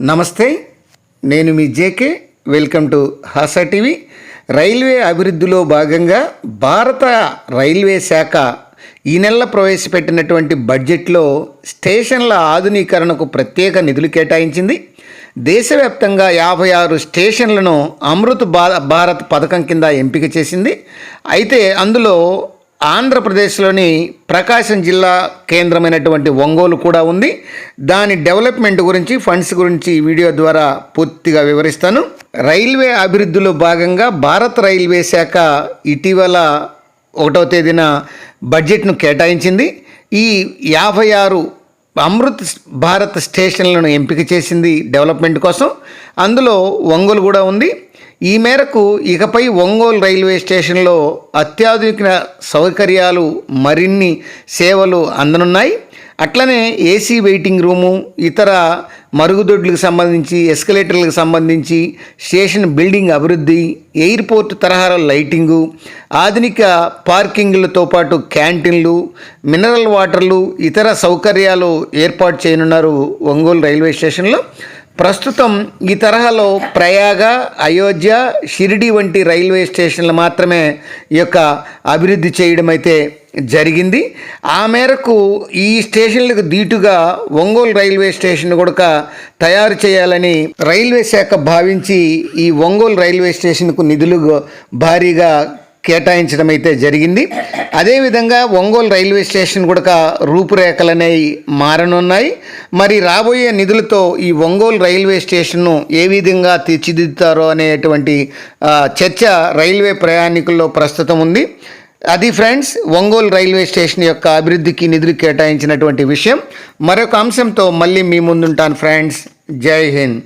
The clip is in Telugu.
నమస్తే, నేను మీ JK. Welcome to Hasa TV. Railway అభివృద్ధిలో భాగంగా భారత రైల్వే శాఖ ఈ నెల ప్రవేశపెట్టినటువంటి బడ్జెట్లో స్టేషన్ల ఆధునీకరణకు ప్రత్యేక నిధులు కేటాయించింది. దేశవ్యాప్తంగా 56 స్టేషన్లను అమృత్ భారత్ పథకం కింద ఎంపిక చేసింది. అయితే అందులో ఆంధ్రప్రదేశ్లోని ప్రకాశం జిల్లా కేంద్రమైనటువంటి ఒంగోలు కూడా ఉంది. దాని డెవలప్మెంట్ గురించి, ఫండ్స్ గురించి ఈ వీడియో ద్వారా పూర్తిగా వివరిస్తాను. రైల్వే అభివృద్ధిలో భాగంగా భారత రైల్వే శాఖ ఇటీవల 1వ తేదీన బడ్జెట్ను కేటాయించింది. ఈ 56 అమృత్ భారత్ స్టేషన్లను ఎంపిక చేసింది డెవలప్మెంట్ కోసం. అందులో ఒంగోలు కూడా ఉంది. ఈ మేరకు ఇకపై ఒంగోలు రైల్వే స్టేషన్లో అత్యాధునిక సౌకర్యాలు, మరిన్ని సేవలు అందనున్నాయి. అట్లనే ఏసీ వెయిటింగ్ రూము, ఇతర మరుగుదొడ్లకు సంబంధించి, ఎస్కలేటర్లకు సంబంధించి, స్టేషన్ బిల్డింగ్ అభివృద్ధి, ఎయిర్పోర్ట్ తరహా లైటింగు, ఆధునిక పార్కింగ్లతో పాటు క్యాంటీన్లు, మినరల్ వాటర్లు, ఇతర సౌకర్యాలు ఏర్పాటు చేయనున్నారు ఒంగోలు రైల్వే స్టేషన్లో. ప్రస్తుతం ఈ తరహాలో ప్రయాగ, అయోధ్య, షిరిడి వంటి రైల్వే స్టేషన్లు మాత్రమే ఈ యొక్క అభివృద్ధి చేయడం అయితే జరిగింది. ఆ మేరకు ఈ స్టేషన్లకు దీటుగా ఒంగోలు రైల్వే స్టేషన్ కూడా తయారు చేయాలని రైల్వే శాఖ భావించి ఈ ఒంగోలు రైల్వే స్టేషన్కు నిధులు భారీగా కేటాయించడం అయితే జరిగింది. అదేవిధంగా ఒంగోలు రైల్వే స్టేషన్ కూడా రూపురేఖలు అనేవి మారనున్నాయి. మరి రాబోయే నిధులతో ఈ ఒంగోలు రైల్వే స్టేషన్ను ఏ విధంగా తీర్చిదిద్దుతారో అనేటువంటి చర్చ రైల్వే ప్రయాణికుల్లో ప్రస్తుతం ఉంది. అది ఫ్రెండ్స్, ఒంగోలు రైల్వే స్టేషన్ యొక్క అభివృద్ధికి నిధులు కేటాయించినటువంటి విషయం. మరొక అంశంతో మళ్ళీ మీ ముందుంటాను ఫ్రెండ్స్. జై హింద్.